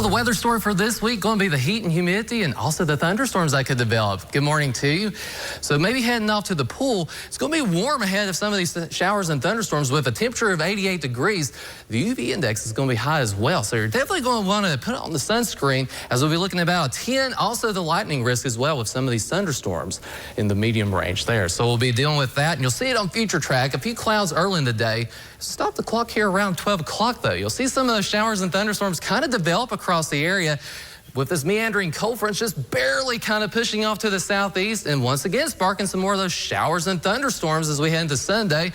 Well, the weather story for this week going to be the heat and humidity and also the thunderstorms that could develop. Good morning to you. So maybe heading off to the pool, it's going to be warm ahead of some of these showers and thunderstorms with a temperature of 88 degrees. The UV index is going to be high as well. So you're definitely going to want to put on the sunscreen as we'll be looking at about a 10. Also the lightning risk as well with some of these thunderstorms in the medium range there. So we'll be dealing with that and you'll see it on Future Track. A few clouds early in the day. Stop the clock here around 12 o'clock though. You'll see some of those showers and thunderstorms kind of develop across the area with this meandering cold front just barely kind of pushing off to the southeast and once again sparking some more of those showers and thunderstorms as we head into Sunday.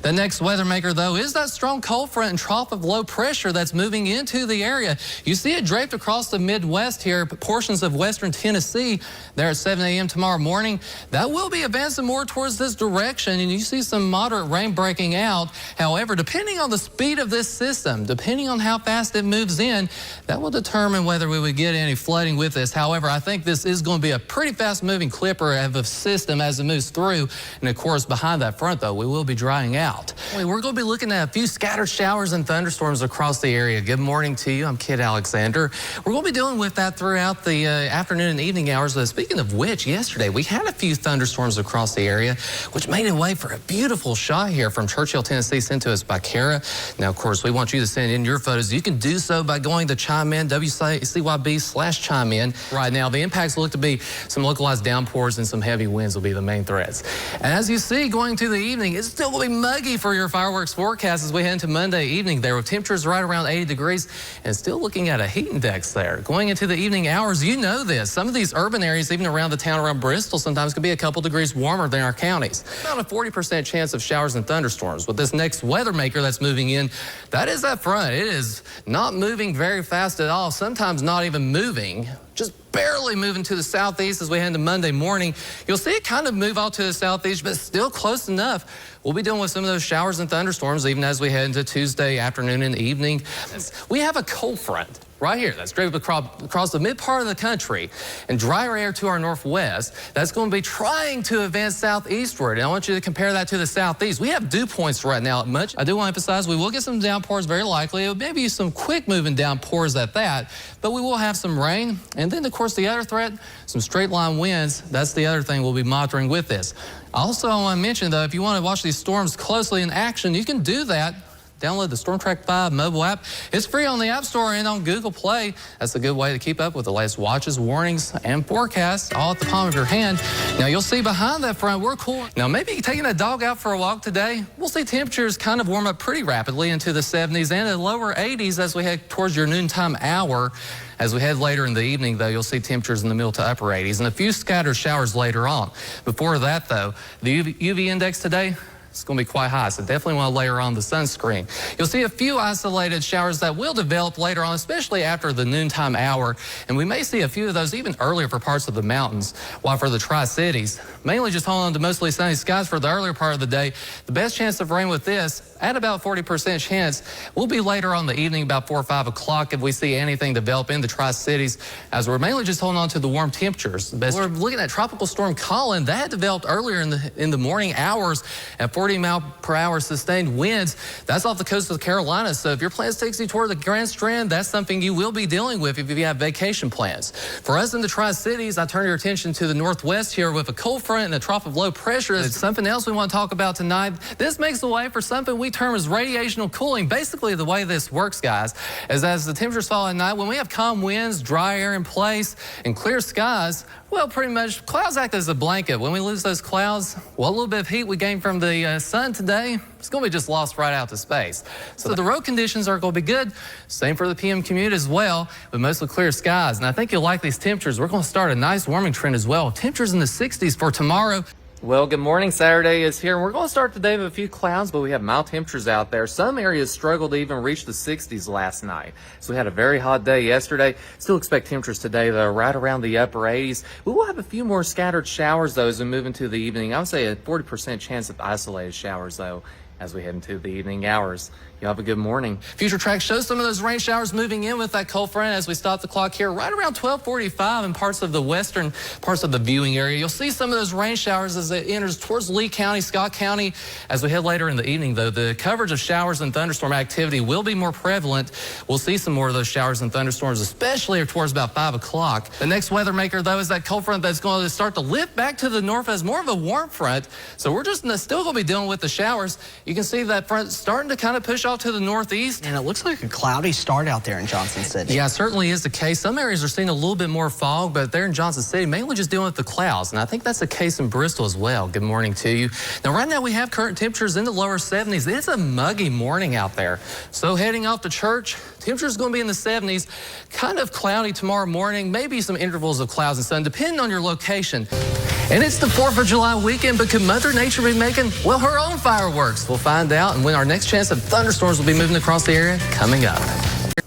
The next weather maker though is that strong cold front and trough of low pressure that's moving into the area. You see it draped across the Midwest here, portions of western Tennessee there at 7 a.m. tomorrow morning. That will be advancing more towards this direction and you see some moderate rain breaking out. However, depending on the speed of this system, depending on how fast it moves in, that will determine whether we would get any flooding with this. However, I think this is going to be a pretty fast moving clipper of a system as it moves through. And of course, behind that front though, we will be drying out. We're going to be looking at a few scattered showers and thunderstorms across the area. Good morning to you. I'm Kid Alexander. We're going to be dealing with that throughout the afternoon and evening hours. Speaking of which, yesterday we had a few thunderstorms across the area, which made it way for a beautiful shot here from Churchill, Tennessee, sent to us by Kara. Now, of course, we want you to send in your photos. You can do so by going to Chime In, WCYB/Chime In. Right now, the impacts look to be some localized downpours and some heavy winds will be the main threats. And as you see, going to the evening, it's still going to be muggy for your fireworks forecast as we head into Monday evening there with temperatures right around 80 degrees and still looking at a heat index there. Going into the evening hours, you know this. Some of these urban areas, even around the town around Bristol, sometimes could be a couple degrees warmer than our counties. About a 40% chance of showers and thunderstorms. With this next weather maker that's moving in, that is that front. It is not moving very fast at all, sometimes not even moving, just barely moving to the southeast as we head into Monday morning. You'll see it kind of move out to the southeast, but still close enough. We'll be dealing with some of those showers and thunderstorms even as we head into Tuesday afternoon and evening. We have a cold front right here that's draped across the mid part of the country and drier air to our northwest. That's going to be trying to advance southeastward. And I want you to compare that to the southeast. We have dew points right now at much. I do want to emphasize we will get some downpours very likely. It may be some quick moving downpours at that, but we will have some rain. And then, of course, the other threat, some straight line winds. That's the other thing we'll be monitoring with this. Also, I want to mention, though, if you want to watch these storms closely in action, you can do that. Download the StormTrack 5 mobile app. It's free on the App Store and on Google Play. That's a good way to keep up with the latest watches, warnings, and forecasts all at the palm of your hand. Now, you'll see behind that front, we're cool. Now, maybe taking a dog out for a walk today, we'll see temperatures kind of warm up pretty rapidly into the 70s and the lower 80s as we head towards your noontime hour. As we head later in the evening, though, you'll see temperatures in the middle to upper 80s and a few scattered showers later on. Before that, though, the UV index today, it's going to be quite high, so definitely want to layer on the sunscreen. You'll see a few isolated showers that will develop later on, especially after the noontime hour, and we may see a few of those even earlier for parts of the mountains. While for the Tri-Cities, mainly just holding on to mostly sunny skies for the earlier part of the day. The best chance of rain with this, at about 40% chance, will be later on the evening, about 4 or 5 o'clock, if we see anything develop in the Tri-Cities, as we're mainly just holding on to the warm temperatures. We're looking at Tropical Storm Colin. That developed earlier in the morning hours at 40-mile-per-hour sustained winds. That's off the coast of the Carolinas. So if your plans takes you toward the Grand Strand, that's something you will be dealing with if you have vacation plans. For us in the Tri-Cities, I turn your attention to the northwest here with a cold front and a trough of low pressure. It's something else we want to talk about tonight. This makes the way for something we term as radiational cooling. Basically, the way this works, guys, is as the temperatures fall at night, when we have calm winds, dry air in place, and clear skies, well, pretty much clouds act as a blanket. When we lose those clouds, well, a little bit of heat we gain from the sun today, it's going to be just lost right out to space. So the road conditions are going to be good. Same for the PM commute as well, with mostly clear skies. And I think you'll like these temperatures. We're going to start a nice warming trend as well. Temperatures in the 60s for tomorrow. Well, good morning. Saturday is here, and we're going to start today with a few clouds, but we have mild temperatures out there. Some areas struggled to even reach the 60s last night. So we had a very hot day yesterday. Still expect temperatures today, though, right around the upper 80s. We will have a few more scattered showers, though, as we move into the evening. I would say a 40% chance of isolated showers, though, as we head into the evening hours. You have a good morning. Future Track shows some of those rain showers moving in with that cold front as we stop the clock here right around 12:45 in parts of the western parts of the viewing area. You'll see some of those rain showers as it enters towards Lee County, Scott County. As we head later in the evening, though, the coverage of showers and thunderstorm activity will be more prevalent. We'll see some more of those showers and thunderstorms, especially towards about 5 o'clock. The next weather maker, though, is that cold front that's going to start to lift back to the north as more of a warm front. So we're just still going to be dealing with the showers. You can see that front starting to kind of push off to the northeast. And it looks like a cloudy start out there in Johnson City. Yeah, it certainly is the case. Some areas are seeing a little bit more fog, but there in Johnson City, mainly just dealing with the clouds. And I think that's the case in Bristol as well. Good morning to you. Now, right now we have current temperatures in the lower 70s. It's a muggy morning out there. So heading off to church, temperatures going to be in the 70s. Kind of cloudy tomorrow morning, maybe some intervals of clouds and sun, depending on your location. And it's the 4th of July weekend, but could Mother Nature be making, well, her own fireworks? We'll find out, and when our next chance of thunderstorms will be moving across the area coming up.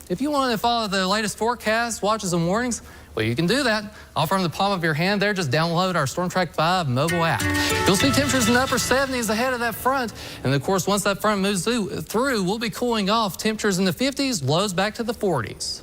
If you want to follow the latest forecasts, watches, and warnings, well, you can do that. All from the palm of your hand there. Just download our Storm Track 5 mobile app. You'll see temperatures in the upper 70s ahead of that front. And, of course, once that front moves through, we'll be cooling off. Temperatures in the 50s, lows back to the 40s.